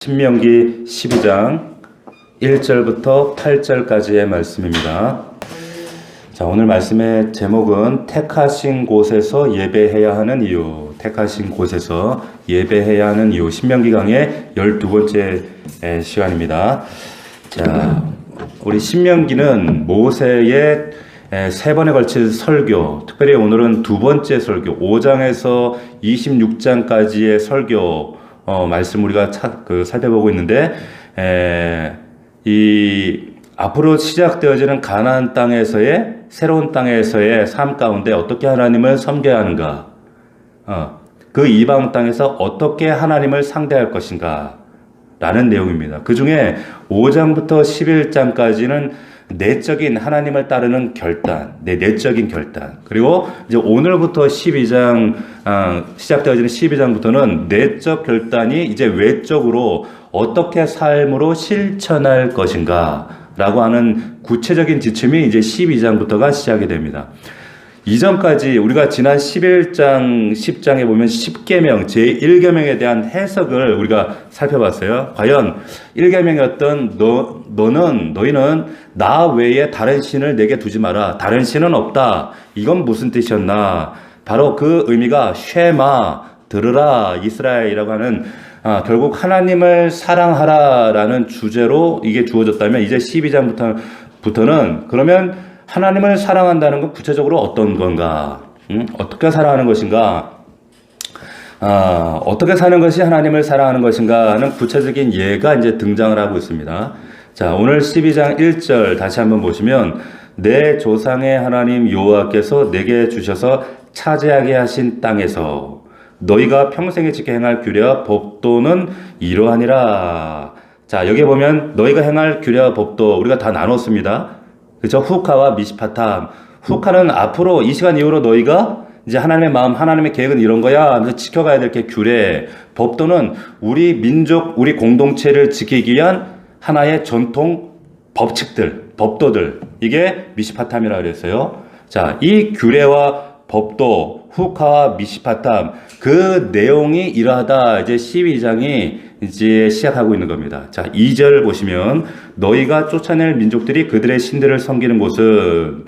신명기 12장 1절부터 8절까지의 말씀입니다. 자, 오늘 말씀의 제목은 택하신 곳에서 예배해야 하는 이유. 택하신 곳에서 예배해야 하는 이유. 신명기 강의 12번째 시간입니다. 자, 우리 신명기는 모세의 세 번에 걸친 설교, 특별히 오늘은 두 번째 설교, 5장에서 26장까지의 설교 말씀 우리가 살펴보고 있는데, 이 앞으로 시작되어지는 가나안 땅에서의 새로운 땅에서의 삶 가운데 어떻게 하나님을 섬겨야 하는가, 그 이방 땅에서 어떻게 하나님을 상대할 것인가 라는 내용입니다. 그 중에 5장부터 11장까지는 내적인 하나님을 따르는 결단, 내적인 결단. 그리고 이제 오늘부터 12장, 시작되어지는 12장부터는 내적 결단이 이제 외적으로 어떻게 삶으로 실천할 것인가 라고 하는 구체적인 지침이 이제 12장부터가 시작이 됩니다. 이전까지 우리가 지난 11장, 10장에 보면 10계명, 제1계명에 대한 해석을 우리가 살펴봤어요. 과연 1계명이었던 너희는 나 외에 다른 신을 내게 두지 마라. 다른 신은 없다. 이건 무슨 뜻이었나? 바로 그 의미가 쉐마, 들으라, 이스라엘이라고 하는 결국 하나님을 사랑하라라는 주제로 이게 주어졌다면 이제 12장부터는 그러면 하나님을 사랑한다는 건 구체적으로 어떤 건가? 어떻게 사랑하는 것인가? 어떻게 사는 것이 하나님을 사랑하는 것인가 하는 구체적인 예가 이제 등장을 하고 있습니다. 자, 오늘 12장 1절 다시 한번 보시면 내 조상의 하나님 여호와께서 내게 주셔서 차지하게 하신 땅에서 너희가 평생에 지켜 행할 규례와 법도는 이러하니라. 자, 여기 보면 너희가 행할 규례와 법도 우리가 다 나눴습니다. 그렇죠? 후카와 미시파탐. 후카는 앞으로 이 시간 이후로 너희가 이제 하나님의 마음, 하나님의 계획은 이런 거야 하면서 지켜가야 될 게 규례. 법도는 우리 민족, 우리 공동체를 지키기 위한 하나의 전통 법칙들, 법도들. 이게 미시파탐이라고 그랬어요. 자, 이 규례와 법도, 후카와 미시파탐, 그 내용이 이러하다. 이제 12장이 이제 시작하고 있는 겁니다. 자, 2절 보시면 너희가 쫓아낼 민족들이 그들의 신들을 섬기는 곳은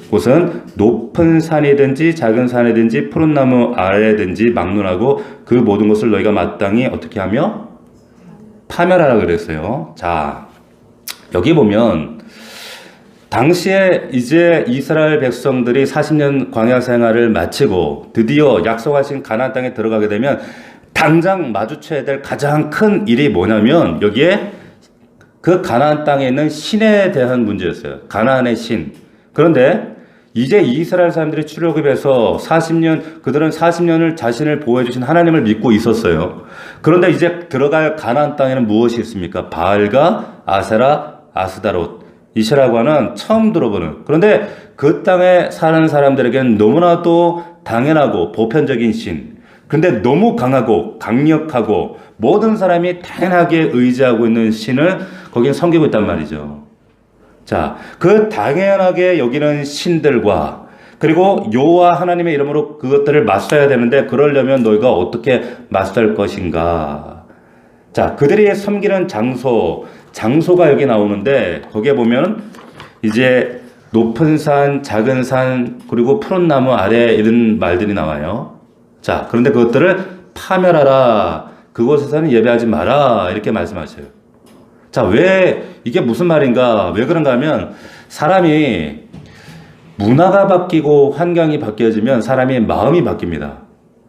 곳은 높은 산이든지 작은 산이든지 푸른 나무 아래든지 막론하고 그 모든 것을 너희가 마땅히 어떻게 하며 파멸하라 그랬어요. 자, 여기 보면 당시에 이제 이스라엘 백성들이 40년 광야 생활을 마치고 드디어 약속하신 가나안 땅에 들어가게 되면 당장 마주쳐야 될 가장 큰 일이 뭐냐면 여기에 그 가나안 땅에 있는 신에 대한 문제였어요. 가나안의 신. 그런데 이제 이스라엘 사람들이 출애굽해서 40년, 그들은 40년을 자신을 보호해 주신 하나님을 믿고 있었어요. 그런데 이제 들어갈 가나안 땅에는 무엇이 있습니까? 바알과 아세라, 아스다롯, 이시라고 하는 처음 들어보는. 그런데 그 땅에 사는 사람들에게는 너무나도 당연하고 보편적인 신. 근데 너무 강하고 강력하고 모든 사람이 당연하게 의지하고 있는 신을 거기에 섬기고 있단 말이죠. 자, 그 당연하게 여기는 신들과 그리고 여호와 하나님의 이름으로 그것들을 맞서야 되는데 그러려면 너희가 어떻게 맞설 것인가? 자, 그들이 섬기는 장소가 여기 나오는데 거기에 보면 이제 높은 산, 작은 산, 그리고 푸른 나무 아래 이런 말들이 나와요. 자, 그런데 그것들을 파멸하라. 그곳에서는 예배하지 마라. 이렇게 말씀하셔요. 자, 왜 이게 무슨 말인가? 왜 그런가 하면 사람이 문화가 바뀌고 환경이 바뀌어지면 사람이 마음이 바뀝니다.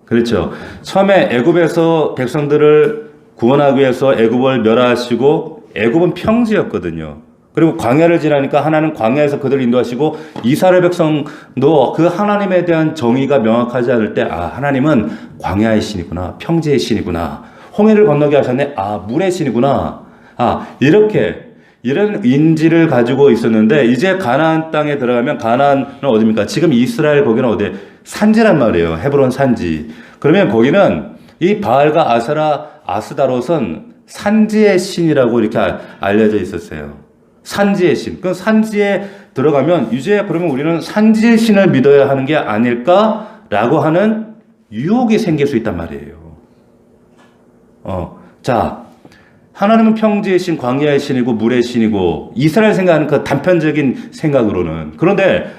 그렇죠. 처음에 애굽에서 백성들을 구원하기 위해서 애굽을 멸하시고 애굽은 평지였거든요. 그리고 광야를 지나니까 하나는 광야에서 그들을 인도하시고 이스라엘 백성도 그 하나님에 대한 정의가 명확하지 않을 때 하나님은 광야의 신이구나. 평지의 신이구나. 홍해를 건너게 하셨네. 물의 신이구나. 이런 인지를 가지고 있었는데 이제 가나안 땅에 들어가면 가나안은 어디입니까? 지금 이스라엘 거기는 어디? 산지란 말이에요. 헤브론 산지. 그러면 거기는 이 바알과 아세라, 아스다롯은 산지의 신이라고 이렇게 알려져 있었어요. 산지의 신. 그 산지에 들어가면 이제 그러면 우리는 산지의 신을 믿어야 하는 게 아닐까라고 하는 유혹이 생길 수 있단 말이에요. 자, 하나님은 평지의 신, 광야의 신이고 물의 신이고 이스라엘 생각하는 그 단편적인 생각으로는. 그런데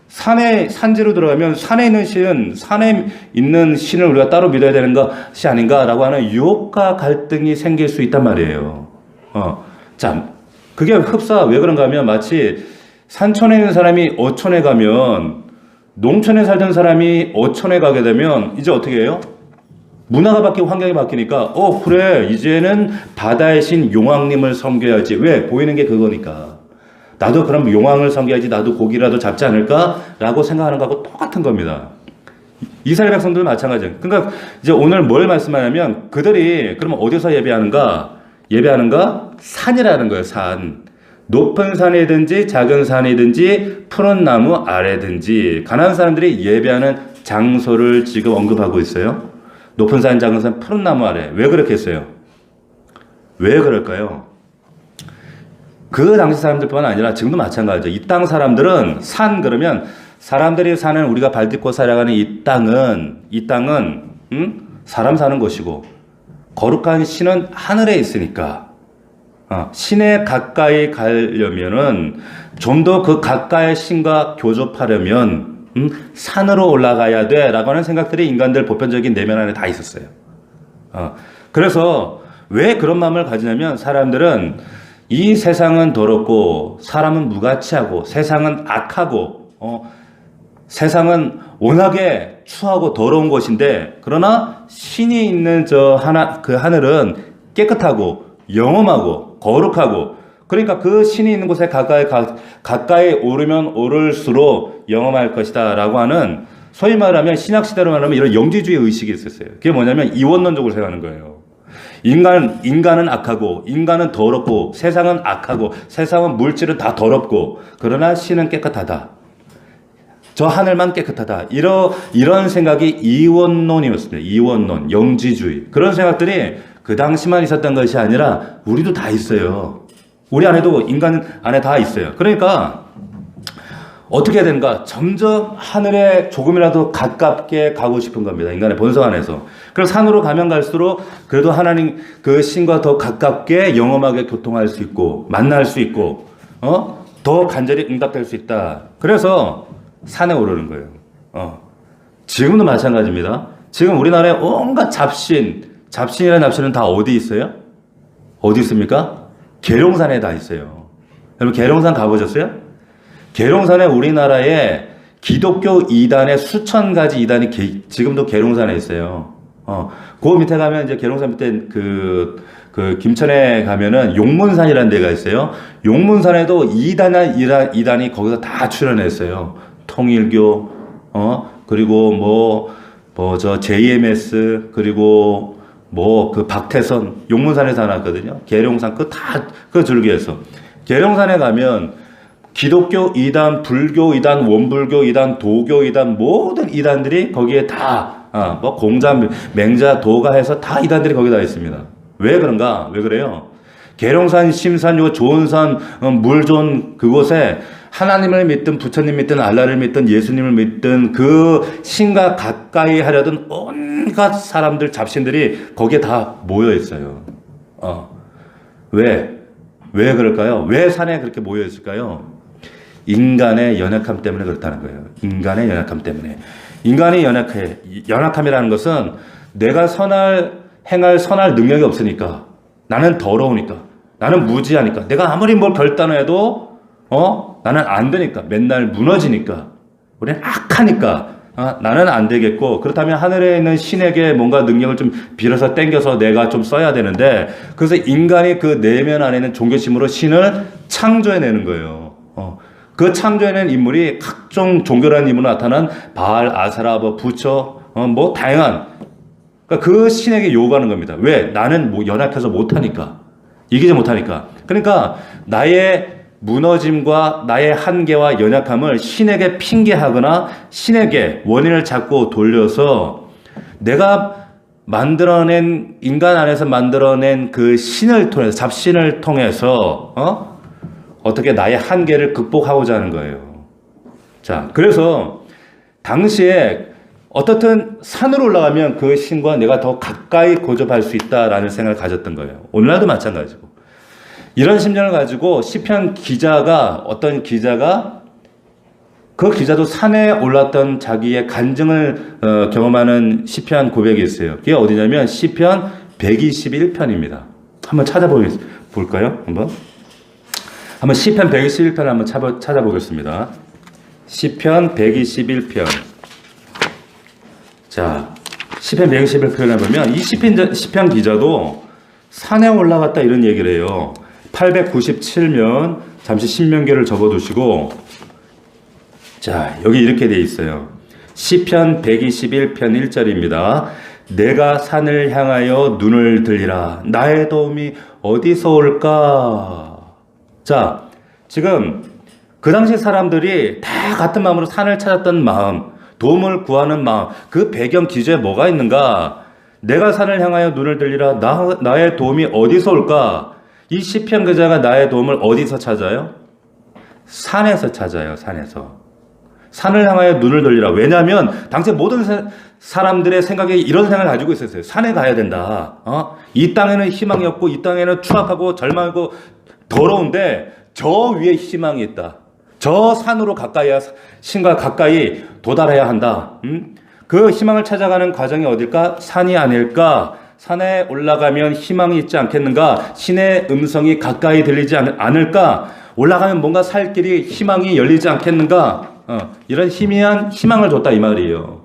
산지로 들어가면 산에 있는 신은 산에 있는 신을 우리가 따로 믿어야 되는 것이 아닌가라고 하는 유혹과 갈등이 생길 수 있단 말이에요. 자, 그게 흡사 왜 그런가 하면 마치 산촌에 있는 사람이 어촌에 가면 농촌에 살던 사람이 어촌에 가게 되면 이제 어떻게 해요? 문화가 바뀌고 환경이 바뀌니까 그래 이제는 바다의 신 용왕님을 섬겨야지. 왜? 보이는 게 그거니까. 나도 그럼 용왕을 섬겨야지. 나도 고기라도 잡지 않을까라고 생각하는 거하고 똑같은 겁니다. 이스라엘 백성들도 마찬가지예요. 그러니까 이제 오늘 뭘 말씀하냐면 그들이 그러면 어디서 예배하는가? 산이라는 거예요. 산. 높은 산이든지 작은 산이든지 푸른 나무 아래든지 가나안 사람들이 예배하는 장소를 지금 언급하고 있어요. 높은 산, 작은 산, 푸른 나무 아래. 왜 그렇게 했어요? 왜 그럴까요? 그 당시 사람들뿐만 아니라 지금도 마찬가지죠. 이 땅 사람들은 산 그러면 사람들이 사는 우리가 발 딛고 살아가는 이 땅은 사람 사는 곳이고 거룩한 신은 하늘에 있으니까 신에 가까이 가려면은 좀 더 그 가까이 신과 교접하려면 산으로 올라가야 돼 라고 하는 생각들이 인간들 보편적인 내면 안에 다 있었어요. 그래서 왜 그런 마음을 가지냐면 사람들은 이 세상은 더럽고 사람은 무가치하고 세상은 악하고 세상은 워낙에 추하고 더러운 곳인데 그러나 신이 있는 그 하늘은 깨끗하고 영험하고 거룩하고 그러니까 그 신이 있는 곳에 가까이 오르면 오를수록 영험할 것이다 라고 하는 소위 말하면 신약시대로 말하면 이런 영지주의 의식이 있었어요. 그게 뭐냐면 이원론적으로 생각하는 거예요. 인간은 악하고 인간은 더럽고 세상은 악하고 세상은 물질은 다 더럽고 그러나 신은 깨끗하다. 저 하늘만 깨끗하다. 이런 생각이 이원론이었습니다. 이원론, 영지주의. 그런 생각들이 그 당시만 있었던 것이 아니라 우리도 다 있어요. 우리 안에도 인간 안에 다 있어요. 그러니까 어떻게 해야 되는가? 점점 하늘에 조금이라도 가깝게 가고 싶은 겁니다. 인간의 본성 안에서. 그래서 산으로 가면 갈수록 그래도 하나님 그 신과 더 가깝게 영험하게 교통할 수 있고 만날 수 있고 더 간절히 응답될 수 있다. 그래서 산에 오르는 거예요. 지금도 마찬가지입니다. 지금 우리나라에 온갖 잡신이라는 잡신은 다 어디 있어요? 어디 있습니까? 계룡산에 다 있어요. 여러분 계룡산 가보셨어요? 계룡산에 우리나라에 기독교 이단의 수천 가지 이단이 지금도 계룡산에 있어요. 그 밑에 가면 이제 계룡산 밑에 그 김천에 가면은 용문산이라는 데가 있어요. 용문산에도 이단이 거기서 다 출연했어요. 통일교, 그리고 JMS, 그리고 그 박태선, 용문산에서 나왔거든요. 계룡산, 그 줄기에서. 계룡산에 가면 기독교 이단, 불교 이단, 원불교 이단, 도교 이단, 모든 이단들이 거기에 다, 공자, 맹자, 도가 해서 다 이단들이 거기 다 있습니다. 왜 그런가? 왜 그래요? 계룡산, 심산, 요 좋은 산, 물 좋은 그곳에 하나님을 믿든 부처님 믿든 알라를 믿든 예수님을 믿든 그 신과 가까이 하려던 온갖 사람들, 잡신들이 거기에 다 모여 있어요. 왜 그럴까요? 왜 산에 그렇게 모여 있을까요? 인간의 연약함 때문에 그렇다는 거예요. 인간의 연약함 때문에. 인간이 연약해. 연약함이라는 것은 내가 행할 선할 능력이 없으니까. 나는 더러우니까. 나는 무지하니까. 내가 아무리 뭘 결단해도, 나는 안 되니까. 맨날 무너지니까. 우리는 악하니까. 나는 안 되겠고. 그렇다면 하늘에 있는 신에게 뭔가 능력을 좀 빌어서 땡겨서 내가 좀 써야 되는데, 그래서 인간이 그 내면 안에 있는 종교심으로 신을 창조해내는 거예요. 그 창조해낸 인물이 각종 종교라는 인물로 나타난 바알, 아세라, 부처, 다양한. 그러니까 그 신에게 요구하는 겁니다. 왜? 나는 연약해서 못하니까. 이기지 못하니까. 그러니까 나의 무너짐과 나의 한계와 연약함을 신에게 핑계하거나 신에게 원인을 찾고 돌려서 내가 인간 안에서 만들어낸 그 신을 통해서, 잡신을 통해서, 어떻게 나의 한계를 극복하고자 하는 거예요. 자, 그래서 당시에 어떻든 산으로 올라가면 그 신과 내가 더 가까이 고접할 수 있다라는 생각을 가졌던 거예요. 오늘날도 마찬가지고. 이런 심정을 가지고 시편 기자가, 어떤 기자가, 그 기자도 산에 올랐던 자기의 간증을 경험하는 시편 고백이 있어요. 그게 어디냐면 시편 121편입니다. 한번 찾아볼까요? 한번 시편 121편 한번 찾아보겠습니다. 시편 121편. 자, 시편 121편을 보면 이 시편 기자도 산에 올라갔다 이런 얘기를 해요. 897면 잠시 신명기를 접어두시고, 자, 여기 이렇게 돼 있어요. 시편 121편 1절입니다. 내가 산을 향하여 눈을 들리라. 나의 도움이 어디서 올까? 자, 지금 그 당시 사람들이 다 같은 마음으로 산을 찾았던 마음, 도움을 구하는 마음, 그 배경 기저에 뭐가 있는가? 내가 산을 향하여 눈을 들리라. 나의 도움이 어디서 올까? 이 시편 기자가 나의 도움을 어디서 찾아요? 산에서 찾아요. 산에서. 산을 향하여 눈을 돌리라. 왜냐하면 당시 모든 사람들의 생각에 이런 생각을 가지고 있었어요. 산에 가야 된다. 이 땅에는 희망이 없고 이 땅에는 추악하고 절망하고 더러운데 저 위에 희망이 있다. 저 산으로 가까이, 신과 가까이 도달해야 한다. 그 희망을 찾아가는 과정이 어딜까? 산이 아닐까? 산에 올라가면 희망이 있지 않겠는가? 신의 음성이 가까이 들리지 않을까? 올라가면 뭔가 살 길이, 희망이 열리지 않겠는가? 이런 희미한 희망을 줬다 이 말이에요.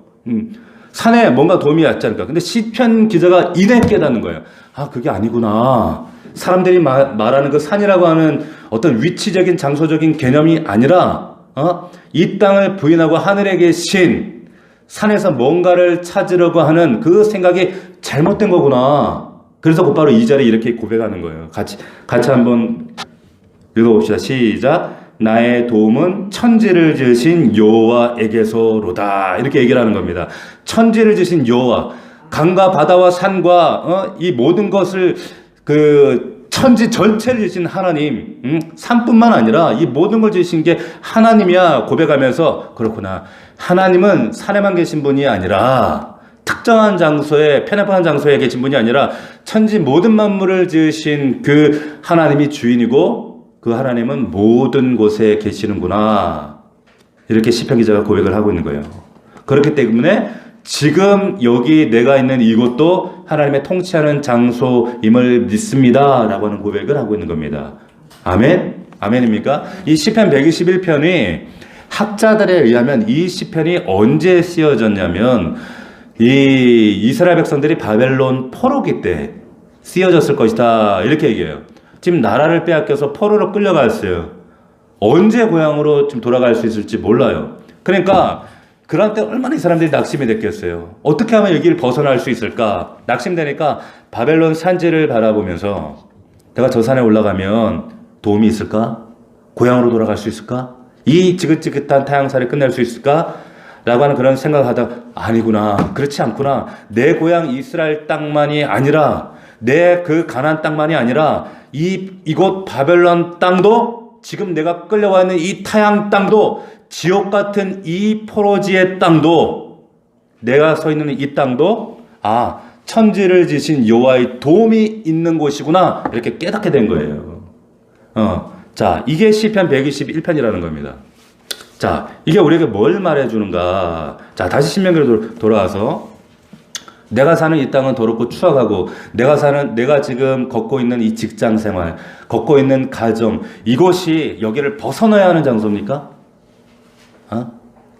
산에 뭔가 도움이 왔지 않을까? 근데 시편 기자가 이내 깨닫는 거예요. 아, 그게 아니구나. 사람들이 말하는 그 산이라고 하는 어떤 위치적인 장소적인 개념이 아니라 이 땅을 부인하고 하늘에 계신 산에서 뭔가를 찾으려고 하는 그 생각이 잘못된 거구나. 그래서 곧바로 2절에 이렇게 고백하는 거예요. 같이 한번 읽어봅시다. 시작. 나의 도움은 천지를 지으신 여호와에게서로다. 이렇게 얘기를 하는 겁니다. 천지를 지으신 여호와, 강과 바다와 산과 이 모든 것을 그 천지 전체를 지으신 하나님, 산뿐만 아니라 이 모든 걸 지으신 게 하나님이야 고백하면서, 그렇구나. 하나님은 산에만 계신 분이 아니라 특정한 장소에, 편협한 장소에 계신 분이 아니라 천지 모든 만물을 지으신 그 하나님이 주인이고 그 하나님은 모든 곳에 계시는구나. 이렇게 시편 기자가 고백을 하고 있는 거예요. 그렇기 때문에 지금 여기 내가 있는 이곳도 하나님의 통치하는 장소임을 믿습니다. 라고 하는 고백을 하고 있는 겁니다. 아멘? 아멘입니까? 이 시편 121편이 학자들에 의하면 이 시편이 언제 쓰여졌냐면 이 이스라엘 백성들이 바벨론 포로기 때 쓰여졌을 것이다. 이렇게 얘기해요. 지금 나라를 빼앗겨서 포로로 끌려갔어요. 언제 고향으로 지금 돌아갈 수 있을지 몰라요. 그러니까 그럴 때 얼마나 이 사람들이 낙심이 됐겠어요. 어떻게 하면 여기를 벗어날 수 있을까? 낙심되니까 바벨론 산지를 바라보면서 내가 저 산에 올라가면 도움이 있을까? 고향으로 돌아갈 수 있을까? 이 지긋지긋한 타향살이 끝낼 수 있을까? 라고 하는 그런 생각을 하다가 아니구나. 그렇지 않구나. 내 고향 이스라엘 땅만이 아니라 내 그 가나안 땅만이 아니라 이곳 바벨론 땅도 지금 내가 끌려와 있는 이 타향 땅도 지옥 같은 이 포로지의 땅도 내가 서 있는 이 땅도 천지를 지신 여호와의 도움이 있는 곳이구나 이렇게 깨닫게 된 거예요. 자, 이게 시편 121편이라는 겁니다. 자, 이게 우리에게 뭘 말해주는가? 자, 다시 신명기로 돌아와서 내가 사는 이 땅은 더럽고 추악하고 내가 지금 걷고 있는 이 직장 생활, 걷고 있는 가정, 이곳이 여기를 벗어나야 하는 장소입니까?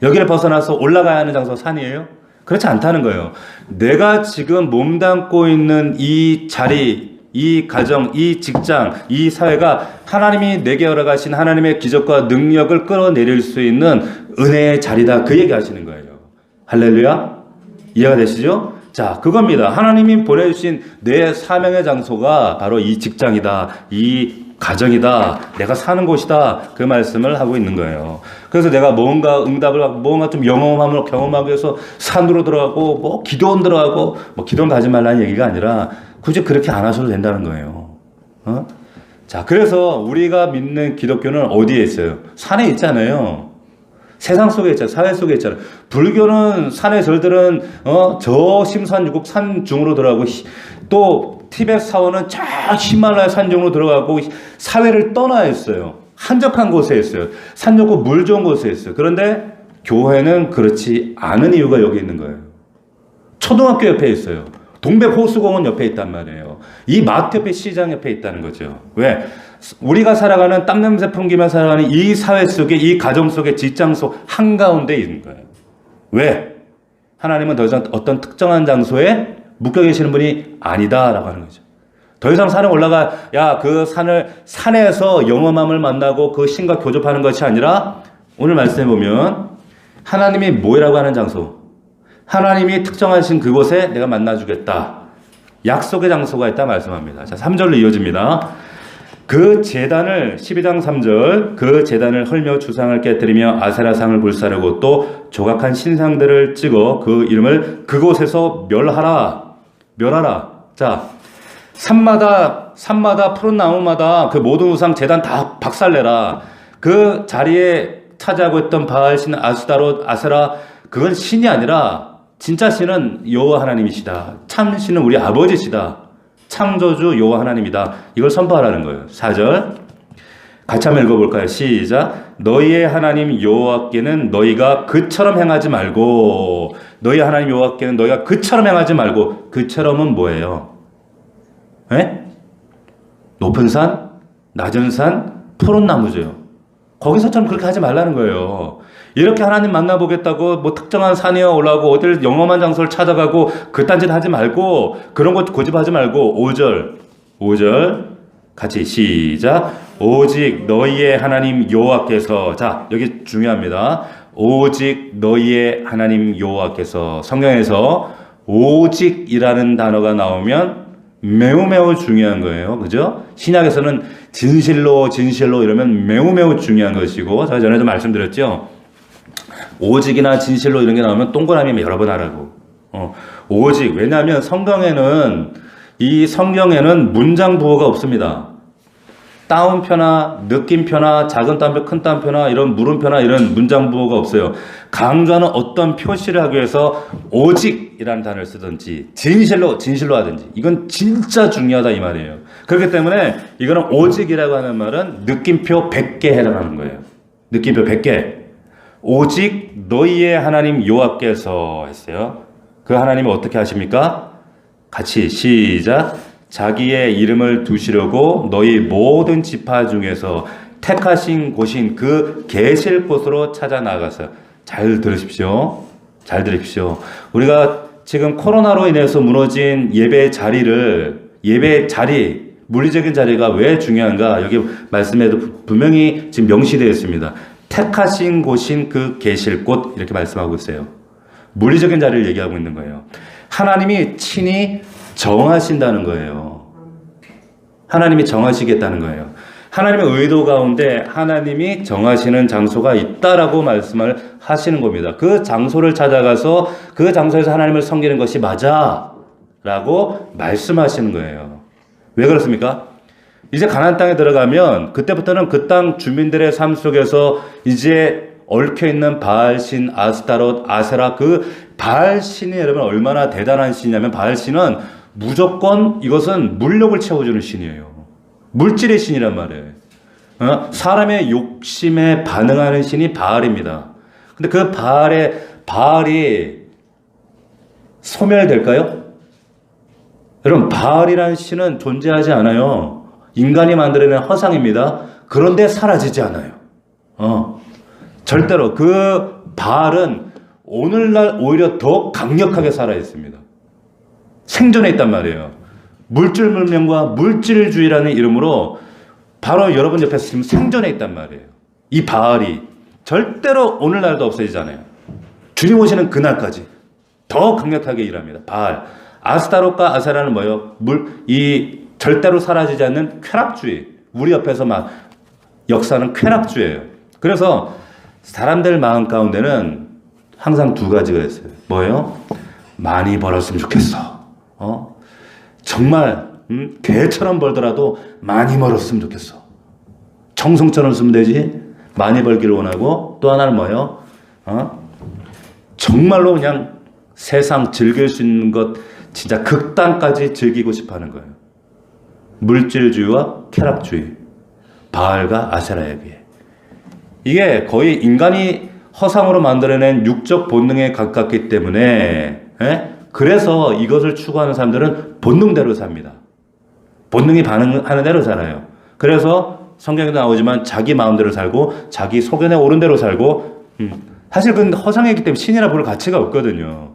여기를 벗어나서 올라가야 하는 장소 산이에요? 그렇지 않다는 거예요. 내가 지금 몸담고 있는 이 자리, 이 가정, 이 직장, 이 사회가 하나님이 내게 허락하신 하나님의 기적과 능력을 끌어내릴 수 있는 은혜의 자리다. 그 얘기 하시는 거예요. 할렐루야? 이해가 되시죠? 자, 그겁니다. 하나님이 보내주신 내 사명의 장소가 바로 이 직장이다. 이 가정이다. 내가 사는 곳이다. 그 말씀을 하고 있는 거예요. 그래서 내가 뭔가 응답을 하고 뭔가 좀 경험하기 위해서 산으로 들어가고 뭐 기도원 들어가고 뭐 기도원 가지 말라는 얘기가 아니라 굳이 그렇게 안 하셔도 된다는 거예요. 자, 그래서 우리가 믿는 기독교는 어디에 있어요? 산에 있잖아요. 세상 속에 있잖아. 사회 속에 있잖아. 불교는 산의 절들은 저 심산유국 산중으로 들어가고 또 티벳 사원은 저 히말라야 산중으로 들어가고 사회를 떠나 있어요. 한적한 곳에 있어요. 산 좋고 물 좋은 곳에 있어요. 그런데 교회는 그렇지 않은 이유가 여기 있는 거예요. 초등학교 옆에 있어요. 동백호수공원 옆에 있단 말이에요. 이 마트 옆에 시장 옆에 있다는 거죠. 왜? 우리가 살아가는 땀냄새 풍기며 살아가는 이 사회 속에 이 가정 속에 직장 속 한가운데 있는 거예요. 왜? 하나님은 더 이상 어떤 특정한 장소에 묶여 계시는 분이 아니다라고 하는 거죠. 더 이상 산에 올라가 그 산에서 영험함을 만나고 그 신과 교접하는 것이 아니라 오늘 말씀해 보면 하나님이 뭐라고 하는 장소, 하나님이 특정하신 그곳에 내가 만나주겠다. 약속의 장소가 있다 말씀합니다. 자, 3절로 이어집니다. 그 제단을 12장 3절 그 제단을 헐며 주상을 깨뜨리며 아세라상을 불사르고 또 조각한 신상들을 찍어 그 이름을 그곳에서 멸하라. 자, 산마다 푸른 나무마다 그 모든 우상 제단 다 박살내라. 그 자리에 차지하고 있던 바알신 아스타롯 아세라 그건 신이 아니라 진짜 신은 여호와 하나님이시다. 참 신은 우리 아버지시다. 창조주 여호와 하나님이다. 이걸 선포하라는 거예요. 4절 같이 한번 읽어볼까요? 시작. 너희의 하나님 여호와께는 너희가 그처럼 행하지 말고, 너희 하나님 여호와께는 너희가 그처럼 행하지 말고. 그처럼은 뭐예요? 에? 높은 산, 낮은 산, 푸른 나무죠. 거기서처럼 그렇게 하지 말라는 거예요. 이렇게 하나님 만나보겠다고 뭐 특정한 산에 올라가고 어딜 영험한 장소를 찾아가고 그딴 짓 하지 말고, 그런 것 고집하지 말고. 5절 같이 시작. 오직 너희의 하나님 여호와께서, 자 여기 중요합니다. 오직 너희의 하나님 여호와께서. 성경에서 오직이라는 단어가 나오면 매우 중요한 거예요. 그죠? 신약에서는 진실로 이러면 매우 중요한 것이고, 제가 전에도 말씀드렸죠. 오직이나 진실로 이런 게 나오면 동그라미 여러 번 하라고. 오직. 왜냐하면 이 성경에는 문장 부호가 없습니다. 따옴표나 느낌표나 작은 따옴표, 큰 따옴표나 이런 물음표나 이런 문장 부호가 없어요. 강조하는 어떤 표시를 하기 위해서 오직이라는 단어를 쓰든지 진실로 하든지, 이건 진짜 중요하다 이 말이에요. 그렇기 때문에 이거는 오직이라고 하는 말은 느낌표 100개 해당하는 거예요. 느낌표 100개. 오직 너희의 하나님 여호와께서 했어요. 그 하나님이 어떻게 하십니까? 같이 시작. 자기의 이름을 두시려고 너희 모든 지파 중에서 택하신 곳인 그 계실 곳으로 찾아 나가서. 잘 들으십시오. 우리가 지금 코로나로 인해서 무너진 예배 자리, 물리적인 자리가 왜 중요한가? 여기 말씀에도 분명히 지금 명시되어 있습니다. 택하신 곳인 그 계실 곳, 이렇게 말씀하고 있어요. 물리적인 자리를 얘기하고 있는 거예요. 하나님이 친히 정하신다는 거예요. 하나님이 정하시겠다는 거예요. 하나님의 의도 가운데 하나님이 정하시는 장소가 있다라고 말씀을 하시는 겁니다. 그 장소를 찾아가서 그 장소에서 하나님을 섬기는 것이 맞아 라고 말씀하시는 거예요. 왜 그렇습니까? 이제 가나안 땅에 들어가면 그때부터는 그 땅 주민들의 삶 속에서 이제 얽혀있는 바알신, 아스타롯, 아세라, 그 바알신이 여러분 얼마나 대단한 신이냐면, 바알신은 무조건 이것은 물욕을 채워주는 신이에요. 물질의 신이란 말이에요. 사람의 욕심에 반응하는 신이 바알입니다. 근데 그 바알이 소멸될까요? 여러분, 바알이라는 신은 존재하지 않아요. 인간이 만들어낸 허상입니다. 그런데 사라지지 않아요. 절대로. 그 바알은 오늘날 오히려 더 강력하게 살아있습니다. 생존해 있단 말이에요. 물질 문명과 물질주의라는 이름으로 바로 여러분 옆에서 지금 생존해 있단 말이에요. 이 바알이 절대로 오늘날도 없어지잖아요. 주님 오시는 그날까지 더 강력하게 일합니다. 바알. 아스타롯과 아세라는 뭐예요? 이 절대로 사라지지 않는 쾌락주의. 우리 옆에서 막 역사는 쾌락주의예요. 그래서 사람들 마음 가운데는 항상 두 가지가 있어요. 뭐예요? 많이 벌었으면 좋겠어. 정말 개처럼 벌더라도 많이 벌었으면 좋겠어. 청송처럼 쓰면 되지. 많이 벌기를 원하고, 또 하나는 뭐예요? 정말로 그냥 세상 즐길 수 있는 것 진짜 극단까지 즐기고 싶어 하는 거예요. 물질주의와 쾌락주의, 바알과 아세라에 비해. 이게 거의 인간이 허상으로 만들어낸 육적 본능에 가깝기 때문에 그래서 이것을 추구하는 사람들은 본능대로 삽니다. 본능이 반응하는 대로 살아요. 그래서 성경에도 나오지만 자기 마음대로 살고 자기 소견에 오른 대로 살고 사실 그건 허상이기 때문에 신이라 부를 가치가 없거든요.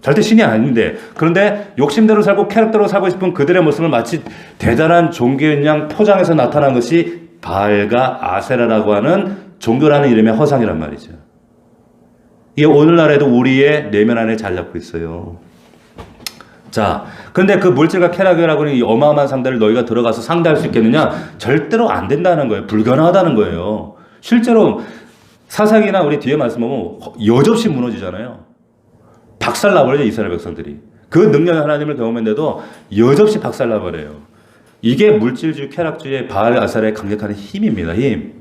절대 신이 아닌데 그런데 욕심대로 살고 쾌락대로 살고 싶은 그들의 모습을 마치 대단한 종교인 양 포장해서 나타난 것이 바알과 아세라라고 하는 종교라는 이름의 허상이란 말이죠. 이게 오늘날에도 우리의 내면 안에 잘 잡고 있어요. 자, 근데 그 물질과 쾌락이라고 하는 이 어마어마한 상대를 너희가 들어가서 상대할 수 있겠느냐? 절대로 안 된다는 거예요. 불가능하다는 거예요. 실제로 사사기나 우리 뒤에 말씀 보면 여지없이 무너지잖아요. 박살나버려요, 이스라엘 백성들이. 그 능력의 하나님을 경험했는데도 여지없이 박살나버려요. 이게 물질주의, 쾌락주의의 바알 아세라의 강력한 힘입니다, 힘.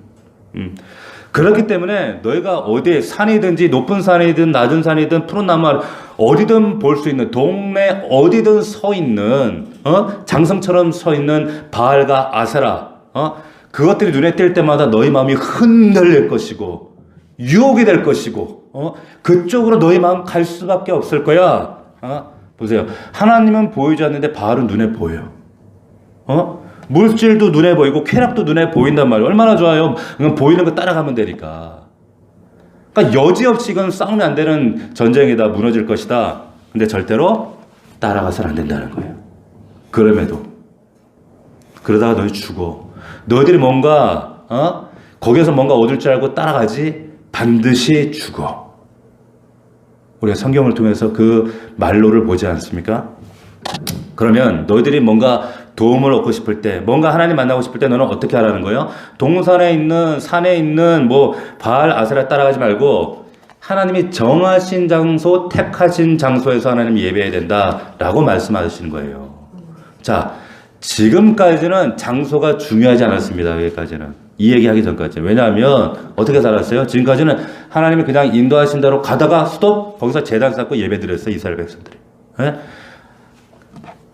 그렇기 때문에 너희가 어디에 산이든지 높은 산이든 낮은 산이든 푸른 나무 어디든 볼 수 있는 동네 어디든 서 있는 장성처럼 서 있는 바알과 아세라 그것들이 눈에 띌 때마다 너희 마음이 흔들릴 것이고 유혹이 될 것이고 그쪽으로 너희 마음 갈 수밖에 없을 거야. 보세요. 하나님은 보이지 않는데 바알은 눈에 보여요. 물질도 눈에 보이고 쾌락도 눈에 보인단 말이에요. 얼마나 좋아요. 그냥 보이는 거 따라가면 되니까. 그러니까 여지없이 이건 싸우면 안 되는 전쟁이다. 무너질 것이다. 근데 절대로 따라가서는 안 된다는 거예요. 그럼에도 그러다가 너희 죽어. 너희들이 뭔가 거기에서 뭔가 얻을 줄 알고 따라가지 반드시 죽어. 우리가 성경을 통해서 그 말로를 보지 않습니까? 그러면 너희들이 뭔가 도움을 얻고 싶을 때, 뭔가 하나님 만나고 싶을 때 너는 어떻게 하라는 거예요? 동산에 있는, 산에 있는 뭐 바알 아세라 따라가지 말고 하나님이 정하신 장소, 택하신 장소에서 하나님 예배해야 된다라고 말씀하시는 거예요. 자, 지금까지는 장소가 중요하지 않았습니다. 여기까지는. 이 얘기하기 전까지는. 왜냐하면 어떻게 살았어요? 지금까지는 하나님이 그냥 인도하신 대로 가다가 스톱! 거기서 제단 쌓고 예배 드렸어요. 이스라엘 백성들이.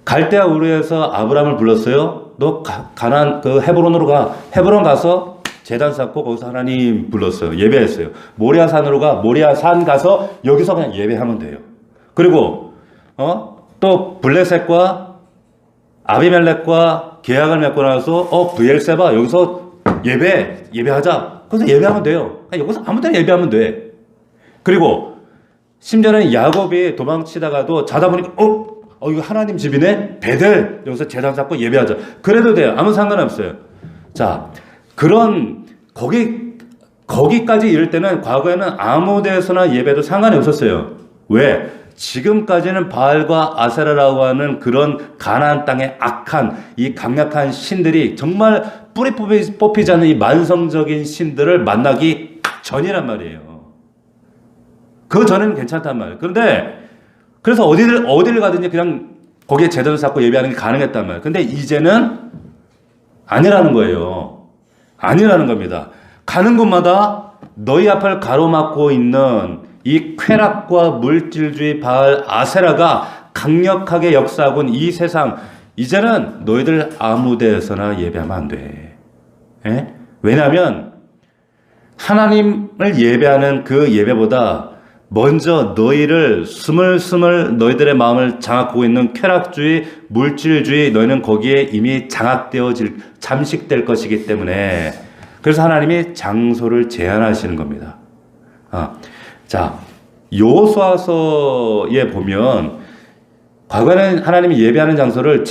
갈대아 우르에서 아브라함을 불렀어요. 너 가나안 그 헤브론으로 가. 헤브론 가서 제단 쌓고 거기서 하나님 불렀어요. 예배했어요. 모리아산으로 가. 모리아산 가서 여기서 그냥 예배하면 돼요. 그리고 또 블레셋과 아비멜렉과 계약을 맺고 나서 브엘세바 여기서 예배하자. 거기서 예배하면 돼요. 여기서 아무 데나 예배하면 돼. 그리고 심지어는 야곱이 도망치다가도 자다 보니까 이거 하나님 집이네? 베델! 여기서 제단 쌓고 예배하자. 그래도 돼요. 아무 상관없어요. 자, 거기까지 이를 때는 과거에는 아무 데서나 예배도 상관이 없었어요. 왜? 지금까지는 바알과 아세라라고 하는 그런 가나안 땅의 악한, 이 강력한 신들이 정말 뿌리 뽑히지 않는 이 만성적인 신들을 만나기 전이란 말이에요. 그 전에는 괜찮단 말이에요. 그래서 어디를 가든지 그냥 거기에 제대로 쌓고 예배하는 게 가능했단 말이에요. 근데 이제는 아니라는 거예요. 아니라는 겁니다. 가는 곳마다 너희 앞을 가로막고 있는 이 쾌락과 물질주의 바알 아세라가 강력하게 역사하고 있는 이 세상, 이제는 너희들 아무 데에서나 예배하면 안 돼. 왜냐하면 하나님을 예배하는 그 예배보다 먼저 너희를 스물스물 너희들의 마음을 장악하고 있는 쾌락주의, 물질주의, 너희는 거기에 이미 잠식될 것이기 때문에 그래서 하나님이 장소를 제한하시는 겁니다. 자, 여호수아서에 보면 과거에는 하나님이 예배하는 장소를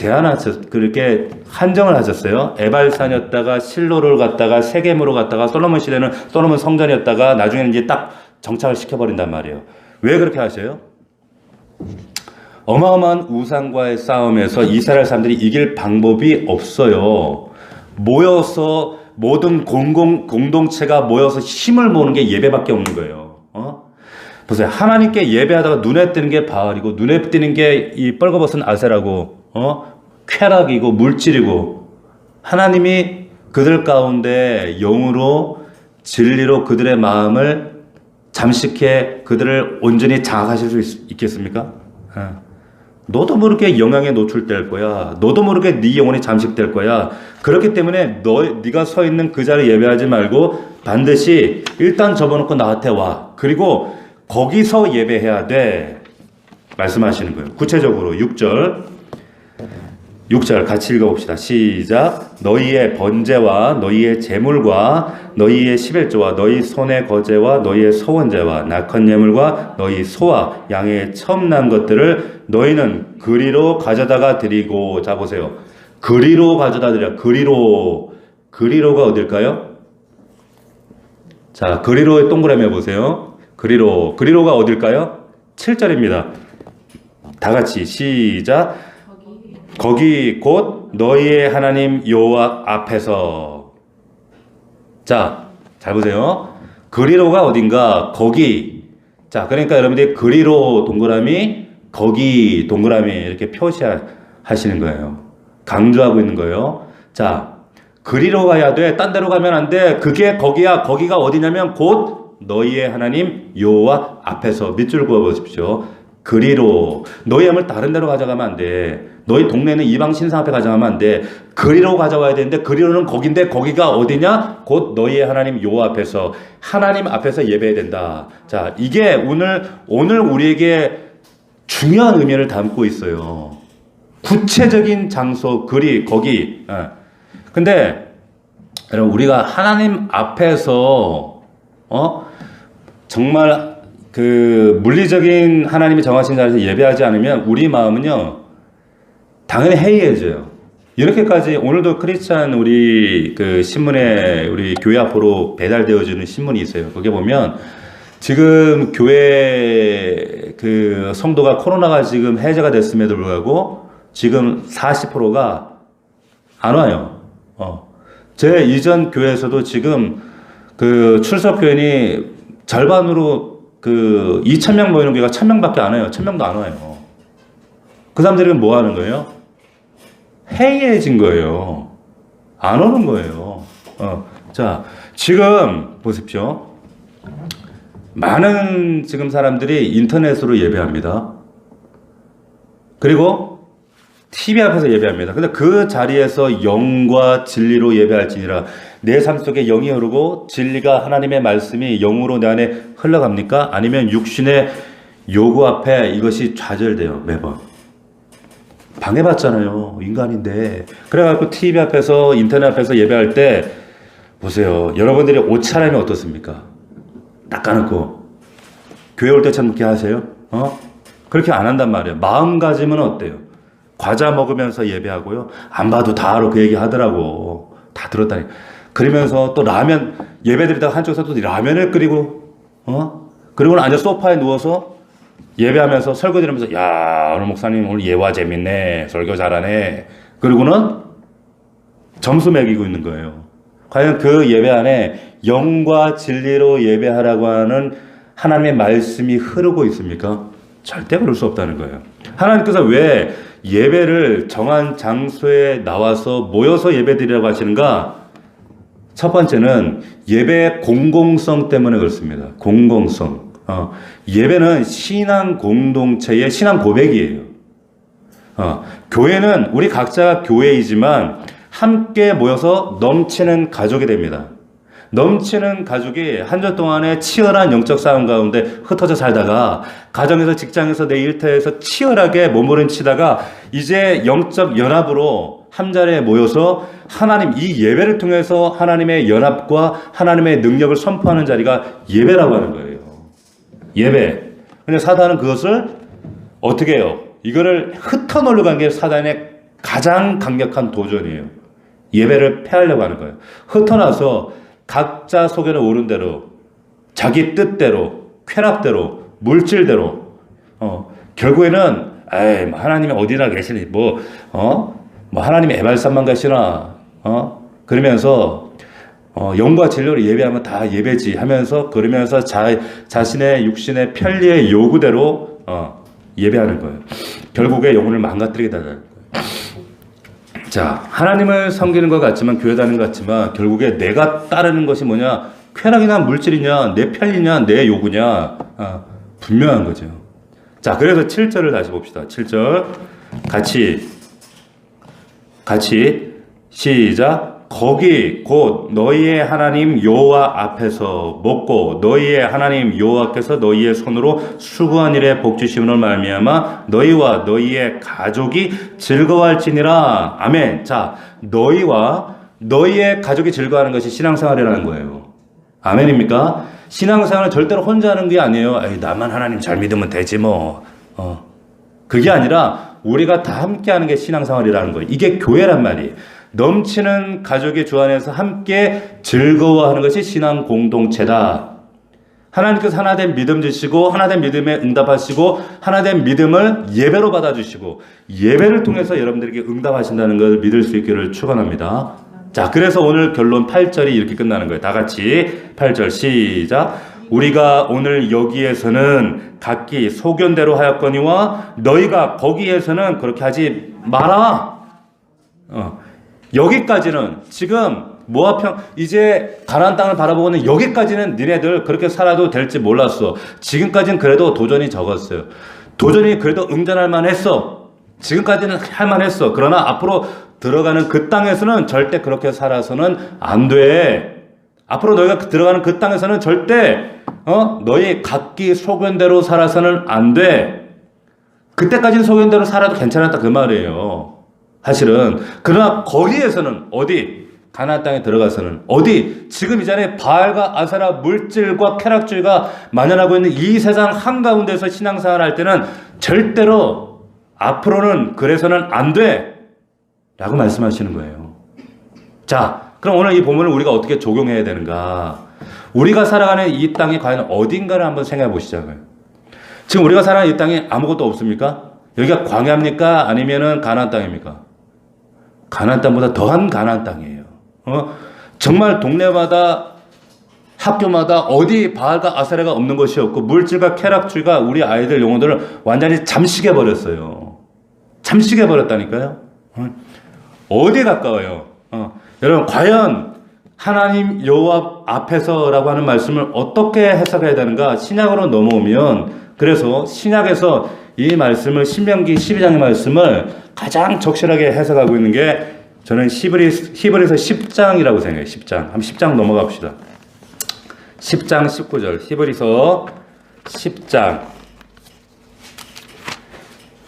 그렇게 한정을 하셨어요. 에발산이었다가 실로를 갔다가 세겜으로 갔다가 솔로몬 시대는 솔로몬 성전이었다가 나중에는 이제 딱 정착을 시켜버린단 말이에요. 왜 그렇게 하세요? 어마어마한 우상과의 싸움에서 이스라엘 사람들이 이길 방법이 없어요. 모여서 모든 공동체가 모여서 힘을 모으는 게 예배밖에 없는 거예요. 보세요. 하나님께 예배하다가 눈에 띄는 게 바알이고 눈에 띄는 게 이 뻘거벗은 아세라고 쾌락이고 물질이고 하나님이 그들 가운데 영으로 진리로 그들의 마음을 잠식해 그들을 온전히 장악하실 수 있겠습니까? 너도 모르게 영향에 노출될 거야. 너도 모르게 네 영혼이 잠식될 거야. 그렇기 때문에 네가 서 있는 그 자리에 예배하지 말고 반드시 일단 접어놓고 나한테 와. 그리고 거기서 예배해야 돼. 말씀하시는 거예요. 구체적으로 6절 같이 읽어봅시다. 시작. 너희의 번제와 너희의 제물과 너희의 십일조와 너희 손의 거제와 너희의 소원제와 낙헌 예물과 너희 소와 양의 처음 난 것들을 너희는 그리로 가져다가 드리고. 자 보세요. 그리로 가져다 드려. 그리로가 어딜까요? 자, 그리로의 동그라미 해보세요. 그리로가 어딜까요? 7절입니다. 다 같이 시작. 거기 곧 너희의 하나님 여호와 앞에서. 자, 잘 보세요. 그리로가 어딘가? 거기. 자, 그러니까 여러분들이 그리로 동그라미, 거기 동그라미 이렇게 표시하시는 거예요. 강조하고 있는 거예요. 자, 그리로 가야 돼. 딴 데로 가면 안 돼. 그게 거기야. 거기가 어디냐면 곧 너희의 하나님 여호와 앞에서. 밑줄 그어 보십시오. 그리로. 너희 함을 다른 데로 가져가면 안 돼. 너희 동네는 이방 신상 앞에 가져가면 안 돼. 그리로 가져가야 되는데 그리로는 거긴데 거기가 어디냐? 곧 너희의 하나님 여호와 앞에서. 하나님 앞에서 예배해야 된다. 자, 이게 오늘 우리에게 중요한 의미를 담고 있어요. 구체적인 장소, 거기. 근데 여러분 우리가 하나님 앞에서 정말 그 물리적인 하나님이 정하신 자리에서 예배하지 않으면 우리 마음은요 당연히 해이해져요. 이렇게까지 오늘도 크리스찬 우리 그 신문에 우리 교회 앞으로 배달되어지는 신문이 있어요. 거기에 보면 지금 교회 그 성도가 코로나가 지금 해제가 됐음에도 불구하고 지금 40%가 안 와요. 제 이전 교회에서도 지금 그 출석 교인이 절반으로 그 2,000명 모이는 교회가 1,000명밖에 안 와요. 1,000명도 안 와요. 그 사람들은 뭐 하는 거예요? 해이해진 거예요. 안 오는 거예요. 자, 지금 보십시오. 많은 지금 사람들이 인터넷으로 예배합니다. 그리고 TV 앞에서 예배합니다. 근데 그 자리에서 영과 진리로 예배할지니라. 내 삶 속에 영이 흐르고 진리가 하나님의 말씀이 영으로 내 안에 흘러갑니까? 아니면 육신의 요구 앞에 이것이 좌절돼요, 매번. 방해받잖아요, 인간인데. 그래갖고 TV 앞에서 인터넷 앞에서 예배할 때 보세요. 여러분들이 옷차림이 어떻습니까? 닦아놓고 교회 올 때처럼 그렇게 하세요? 그렇게 안 한단 말이에요. 마음가짐은 어때요? 과자 먹으면서 예배하고요. 안 봐도 다 알아. 그 얘기 하더라고. 다 들었다니. 그러면서 또 라면 예배드리다가 한쪽에서 또 라면을 끓이고 그리고는 앉아 소파에 누워서 예배하면서 설거지하면서 야 오늘 목사님 오늘 예화 재밌네. 설교 잘하네. 그리고는 점수 매기고 있는 거예요. 과연 그 예배 안에 영과 진리로 예배하라고 하는 하나님의 말씀이 흐르고 있습니까? 절대 그럴 수 없다는 거예요. 하나님께서 왜 예배를 정한 장소에 나와서 모여서 예배드리라고 하시는가? 첫 번째는 예배의 공공성 때문에 그렇습니다. 공공성. 예배는 신앙 공동체의 신앙 고백이에요. 교회는 우리 각자가 교회이지만 함께 모여서 넘치는 가족이 됩니다. 넘치는 가족이 한 주 동안에 치열한 영적 싸움 가운데 흩어져 살다가 가정에서 직장에서 내 일터에서 치열하게 몸부림치다가 이제 영적 연합으로 한 자리에 모여서 하나님 이 예배를 통해서 하나님의 연합과 하나님의 능력을 선포하는 자리가 예배라고 하는 거예요. 예배. 근데 사단은 그것을 어떻게 해요? 이거를 흩어놓으려고 하는 게 사단의 가장 강력한 도전이에요. 예배를 폐하려고 하는 거예요. 흩어놔서 각자 속에는 오른 대로 자기 뜻대로 쾌락대로 물질대로 결국에는 뭐 하나님이 어디나 계시니 뭐 하나님이 에발산만 가시나 그러면서 영과 진리로 예배하면 다 예배지 하면서 그러면서 자신의 육신의 편리의 요구대로 예배하는 거예요. 결국에 영혼을 망가뜨리게 되는 거예요. 자, 하나님을 섬기는 것 같지만 교회 다니는 것 같지만 결국에 내가 따르는 것이 뭐냐? 쾌락이나 물질이냐, 내 편이냐, 내 요구냐, 분명한 거죠. 자, 그래서 7절을 다시 봅시다. 7절 같이 시작. 거기 곧 너희의 하나님 여호와 앞에서 먹고 너희의 하나님 여호와께서 너희의 손으로 수고한 일에 복 주심으로 말미암아 너희와 너희의 가족이 즐거워할지니라. 아멘. 자, 너희와 너희의 가족이 즐거워하는 것이 신앙생활이라는 거예요. 아멘입니까? 신앙생활은 절대로 혼자 하는 게 아니에요. 에이, 나만 하나님 잘 믿으면 되지 뭐. 그게 아니라 우리가 다 함께 하는 게 신앙생활이라는 거예요. 이게 교회란 말이에요. 넘치는 가족의 주 안에서 함께 즐거워하는 것이 신앙 공동체다. 하나님께서 하나된 믿음 주시고 하나된 믿음에 응답하시고 하나된 믿음을 예배로 받아주시고 예배를 통해서 여러분들에게 응답하신다는 것을 믿을 수 있기를 축원합니다. 자, 그래서 오늘 결론 8절이 이렇게 끝나는 거예요. 다 같이 8절 시작. 우리가 오늘 여기에서는 각기 소견대로 하였거니와 너희가 거기에서는 그렇게 하지 마라. 여기까지는 지금 모압평 이제 가나안 땅을 바라보고는 여기까지는 니네들 그렇게 살아도 될지 몰랐어. 지금까지는 그래도 도전이 적었어요. 도전이 그래도 응전할 만했어. 지금까지는 할 만했어. 그러나 앞으로 들어가는 그 땅에서는 절대 그렇게 살아서는 안 돼. 앞으로 너희가 들어가는 그 땅에서는 절대 너희 각기 소견대로 살아서는 안 돼. 그때까지는 소견대로 살아도 괜찮았다 그 말이에요. 사실은. 그러나 거기에서는 어디? 가나안 땅에 들어가서는 어디? 지금 이 자리에 바알과 아세라 물질과 쾌락주의가 만연하고 있는 이 세상 한가운데서 신앙생활 할 때는 절대로 앞으로는 그래서는 안 돼. 라고 말씀하시는 거예요. 자, 그럼 오늘 이 본문을 우리가 어떻게 적용해야 되는가? 우리가 살아가는 이 땅이 과연 어딘가를 한번 생각해 보시자고요. 지금 우리가 살아가는 이 땅에 아무것도 없습니까? 여기가 광야입니까? 아니면은 가나안 땅입니까? 가나안 땅보다 더한 가나안 땅이에요. 정말 동네마다 학교마다 어디 바알과 아세라가 없는 것이 없고 물질과 쾌락주의가 우리 아이들 영혼들을 완전히 잠식해 버렸어요. 잠식해 버렸다니까요. 어디에 가까워요? 여러분 과연 하나님 여호와 앞에서라고 하는 말씀을 어떻게 해석해야 되는가? 신약으로 넘어오면 그래서 신약에서 이 말씀을 신명기 12장의 말씀을 가장 적실하게 해석하고 있는 게 저는 히브리서 10장이라고 생각해요. 10장. 한번 10장 넘어갑시다. 10장 19절. 히브리서 10장.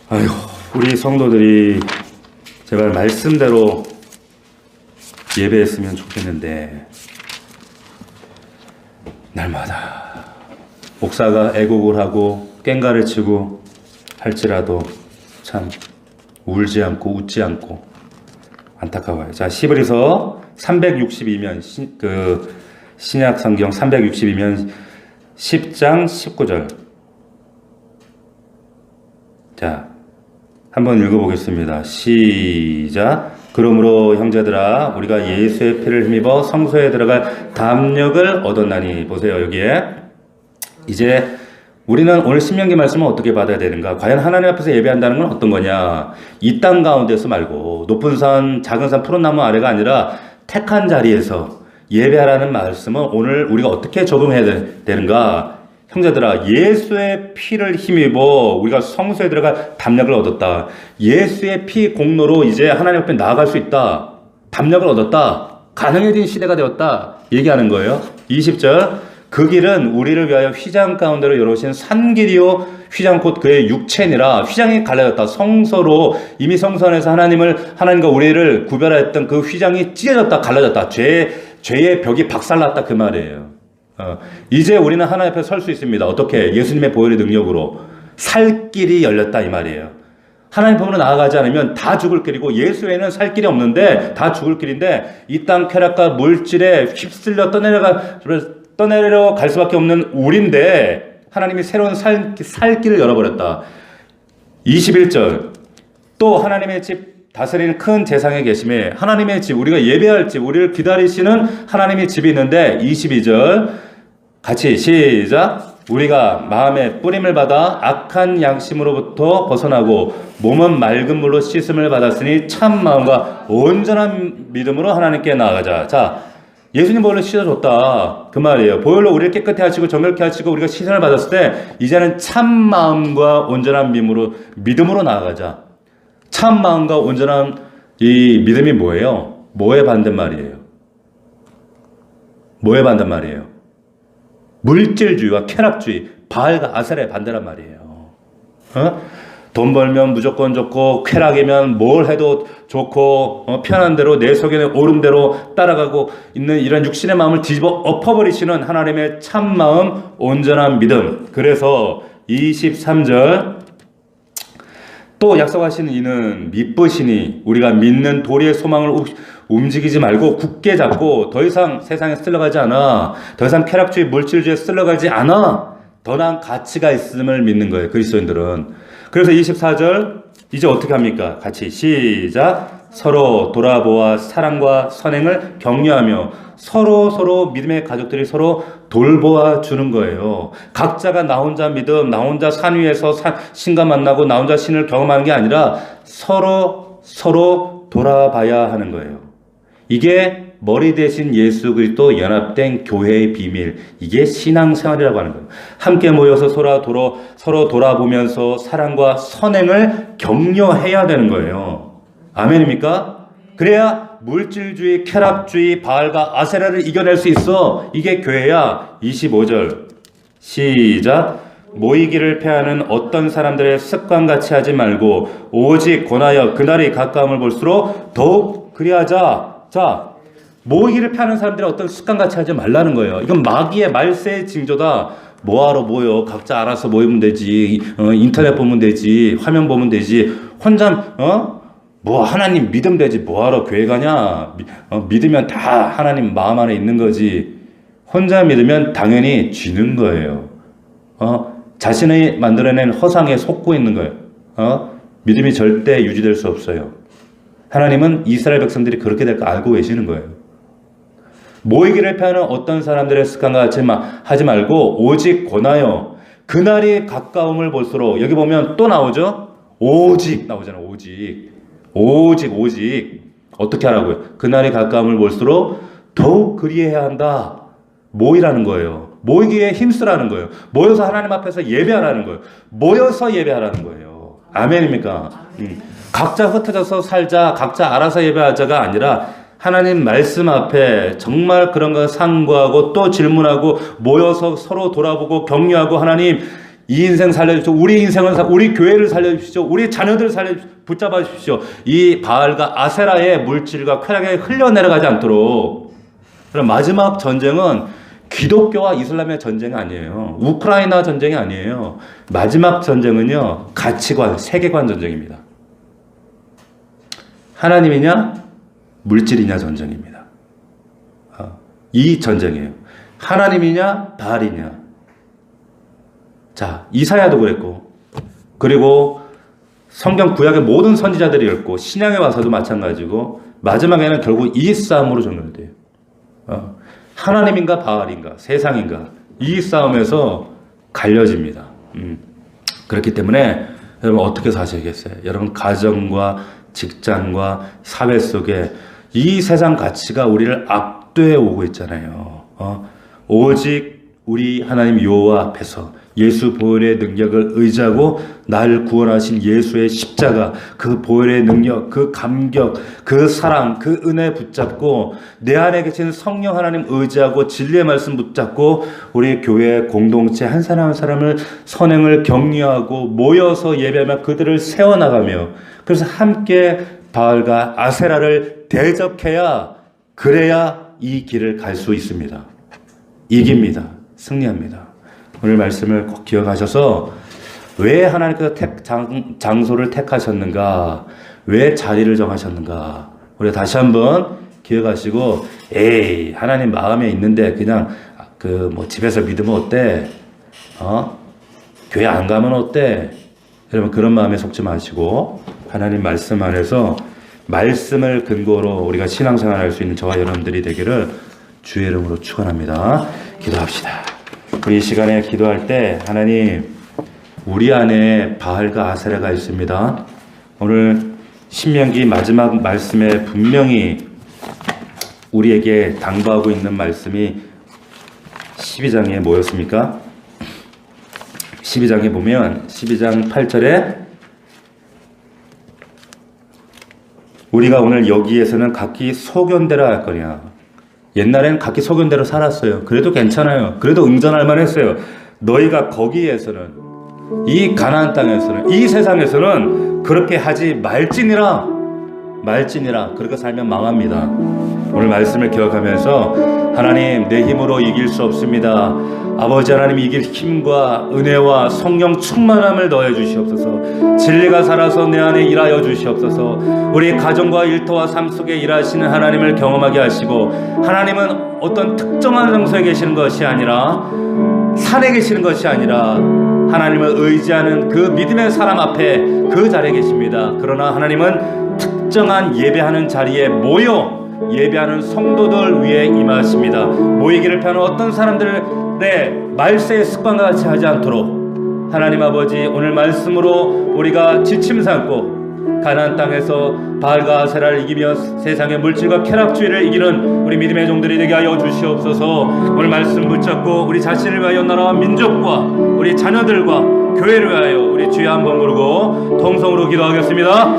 아이고, 우리 성도들이 제발 말씀대로 예배했으면 좋겠는데 날마다 목사가 애곡을 하고 꽹가를 치고 할지라도 참 울지 않고 웃지 않고 안타까워요. 자, 히브리서 362면 신약 성경 362면 10장 19절. 자, 한번 읽어보겠습니다. 시작. 그러므로 형제들아 우리가 예수의 피를 힘입어 성소에 들어갈 담력을 얻었나니. 보세요. 여기에 이제 우리는 오늘 신명기 말씀을 어떻게 받아야 되는가? 과연 하나님 앞에서 예배한다는 건 어떤 거냐? 이 땅 가운데서 말고 높은 산, 작은 산, 푸른 나무 아래가 아니라 택한 자리에서 예배하라는 말씀은 오늘 우리가 어떻게 적용해야 되는가? 형제들아, 예수의 피를 힘입어 우리가 성소에 들어갈 담력을 얻었다. 예수의 피 공로로 이제 하나님 앞에 나아갈 수 있다. 담력을 얻었다. 가능해진 시대가 되었다. 얘기하는 거예요. 20절. 그 길은 우리를 위하여 휘장 가운데로 열어오신 산길이요 휘장 곧 그의 육체니라. 휘장이 갈라졌다. 성서로 이미 성소 안에서 하나님과 우리를 구별했던 그 휘장이 찢어졌다. 갈라졌다. 죄의 벽이 박살났다. 그 말이에요. 이제 우리는 하나님 앞에 설 수 있습니다. 어떻게? 예수님의 보혈의 능력으로 살 길이 열렸다 이 말이에요. 하나님 품으로 나아가지 않으면 다 죽을 길이고 예수에는 살 길이 없는데 다 죽을 길인데 이 땅 쾌락과 물질에 휩쓸려 떠내려갈 수밖에 없는 우리인데 하나님이 새로운 살 길을 열어버렸다. 21절. 또 하나님의 집 다스리는 큰 재상에 계심에 하나님의 집, 우리가 예배할 집, 우리를 기다리시는 하나님의 집이 있는데 22절 같이 시작. 우리가 마음에 뿌림을 받아 악한 양심으로부터 벗어나고 몸은 맑은 물로 씻음을 받았으니 참 마음과 온전한 믿음으로 하나님께 나아가자. 자, 예수님 보혈로 씻어줬다. 그 말이에요. 보혈로 우리를 깨끗해 하시고 정결케 하시고 우리가 시선을 받았을 때 이제는 참 마음과 온전한 믿음으로 나아가자. 참 마음과 온전한 이 믿음이 뭐예요? 뭐에 반대말이에요? 뭐에 반대말이에요? 물질주의와 쾌락주의, 바알과 아세라의 반대란 말이에요. 돈 벌면 무조건 좋고 쾌락이면 뭘 해도 좋고 편한 대로 내 속에는 오름대로 따라가고 있는 이런 육신의 마음을 뒤집어 엎어버리시는 하나님의 참마음 온전한 믿음. 그래서 23절 또 약속하시는 이는 미쁘시니 우리가 믿는 도리의 소망을 움직이지 말고 굳게 잡고 더 이상 세상에 쓸려가지 않아. 더 이상 쾌락주의 물질주의에 쓸려가지 않아. 더 나은 가치가 있음을 믿는 거예요. 그리스도인들은. 그래서 24절 이제 어떻게 합니까? 같이 시작. 서로 돌아보아 사랑과 선행을 격려하며 서로 믿음의 가족들이 서로 돌보아 주는 거예요. 각자가 나 혼자 믿음, 나 혼자 산 위에서 신과 만나고 나 혼자 신을 경험하는 게 아니라 서로 돌아봐야 하는 거예요. 이게 머리 대신 예수 그리스도 연합된 교회의 비밀, 이게 신앙생활이라고 하는 거예요. 함께 모여서 서로 돌아보면서 사랑과 선행을 격려해야 되는 거예요. 아멘입니까? 그래야 물질주의, 쾌락주의, 바알과 아세라를 이겨낼 수 있어. 이게 교회야. 25절 시작. 모이기를 패하는 어떤 사람들의 습관같이 하지 말고 오직 권하여 그날이 가까움을 볼수록 더욱 그리하자. 자, 모이기를 패하는 사람들의 어떤 습관같이 하지 말라는 거예요. 이건 마귀의 말세의 징조다. 뭐하러 모여? 각자 알아서 모이면 되지. 인터넷 보면 되지. 화면 보면 되지. 혼자 뭐 하나님 믿으면 되지. 뭐하러 교회 가냐? 믿으면 다 하나님 마음 안에 있는 거지. 혼자 믿으면 당연히 쥐는 거예요. 자신이 만들어낸 허상에 속고 있는 거예요. 믿음이 절대 유지될 수 없어요. 하나님은 이스라엘 백성들이 그렇게 될 거 알고 계시는 거예요. 모이기를 패하는 어떤 사람들의 습관과 같이 하지 말고 오직 권하여 그날이 가까움을 볼수록, 여기 보면 또 나오죠. 오직 나오잖아요. 오직 어떻게 하라고요? 그날이 가까움을 볼수록 더욱 그리해야 한다. 모이라는 거예요. 모이기에 힘쓰라는 거예요. 모여서 하나님 앞에서 예배하라는 거예요. 모여서 예배하라는 거예요. 아멘입니까? 각자 흩어져서 살자, 각자 알아서 예배하자가 아니라 하나님 말씀 앞에 정말 그런 거 상고하고 또 질문하고 모여서 서로 돌아보고 격려하고, 하나님 이 인생 살려주십시오. 우리 인생을 우리 교회를 살려주십시오. 우리 자녀들 붙잡아 주십시오. 이 바알과 아세라의 물질과 쾌락에 흘러내려가지 않도록. 그럼 마지막 전쟁은 기독교와 이슬람의 전쟁이 아니에요. 우크라이나 전쟁이 아니에요. 마지막 전쟁은요, 가치관, 세계관 전쟁입니다. 하나님이냐 물질이냐 전쟁입니다. 이 전쟁이에요. 하나님이냐 바알이냐. 자, 이사야도 그랬고, 그리고 성경 구약의 모든 선지자들이 그랬고, 신약에 와서도 마찬가지고, 마지막에는 결국 이 싸움으로 종결돼요. 하나님인가 바알인가 세상인가, 이 싸움에서 갈려집니다. 그렇기 때문에 여러분 어떻게 사셔야겠어요? 여러분 가정과 직장과 사회 속에 이 세상 가치가 우리를 압도해 오고 있잖아요. 오직 우리 하나님 여호와 앞에서 예수 보혈의 능력을 의지하고 나를 구원하신 예수의 십자가, 그 보혈의 능력, 그 감격, 그 사랑, 그 은혜 붙잡고 내 안에 계신 성령 하나님 의지하고 진리의 말씀 붙잡고 우리 교회 공동체 한 사람 한 사람을 선행을 격려하고 모여서 예배하며 그들을 세워나가며, 그래서 함께 바알과 아세라를 대적해야, 그래야 이 길을 갈 수 있습니다. 이깁니다. 승리합니다. 오늘 말씀을 꼭 기억하셔서 왜 하나님께서 장소를 택하셨는가, 왜 자리를 정하셨는가, 우리 다시 한번 기억하시고, 에이 하나님 마음에 있는데 그냥 집에서 믿으면 어때? 교회 안 가면 어때? 여러분 그런 마음에 속지 마시고 하나님 말씀 안에서 말씀을 근거로 우리가 신앙생활 할 수 있는 저와 여러분들이 되기를 주의 이름으로 축원합니다. 기도합시다. 우리 이 시간에 기도할 때, 하나님 우리 안에 바알과 아세라가 있습니다. 오늘 신명기 마지막 말씀에 분명히 우리에게 당부하고 있는 말씀이 12장에 뭐였습니까? 12장에 보면 12장 8절에 우리가 오늘 여기에서는 각기 소견대로 할 거냐. 옛날에는 각기 소견대로 살았어요. 그래도 괜찮아요. 그래도 응전할 만했어요. 너희가 거기에서는, 이 가나안 땅에서는, 이 세상에서는 그렇게 하지 말지니라. 그렇게 살면 망합니다. 오늘 말씀을 기억하면서 하나님, 내 힘으로 이길 수 없습니다. 아버지 하나님, 이길 힘과 은혜와 성령 충만함을 넣어 주시옵소서. 진리가 살아서 내 안에 일하여 주시옵소서. 우리 가정과 일터와 삶 속에 일하시는 하나님을 경험하게 하시고, 하나님은 어떤 특정한 장소에 계시는 것이 아니라, 산에 계시는 것이 아니라 하나님을 의지하는 그 믿음의 사람 앞에 그 자리에 계십니다. 그러나 하나님은 특정한 예배하는 자리에 모여 예배하는 성도들 위에 임하십니다. 모이기를 피하는 어떤 사람들의 말세의 습관과 같이 하지 않도록 하나님 아버지, 오늘 말씀으로 우리가 지침 삼고 가나안 땅에서 바알과 아세라를 이기며 세상의 물질과 쾌락주의를 이기는 우리 믿음의 종들이 되게 하여 주시옵소서. 오늘 말씀 붙잡고 우리 자신을 위하여, 나라와 민족과 우리 자녀들과 교회를 위하여 우리 주여 한번 부르고 통성으로 기도하겠습니다.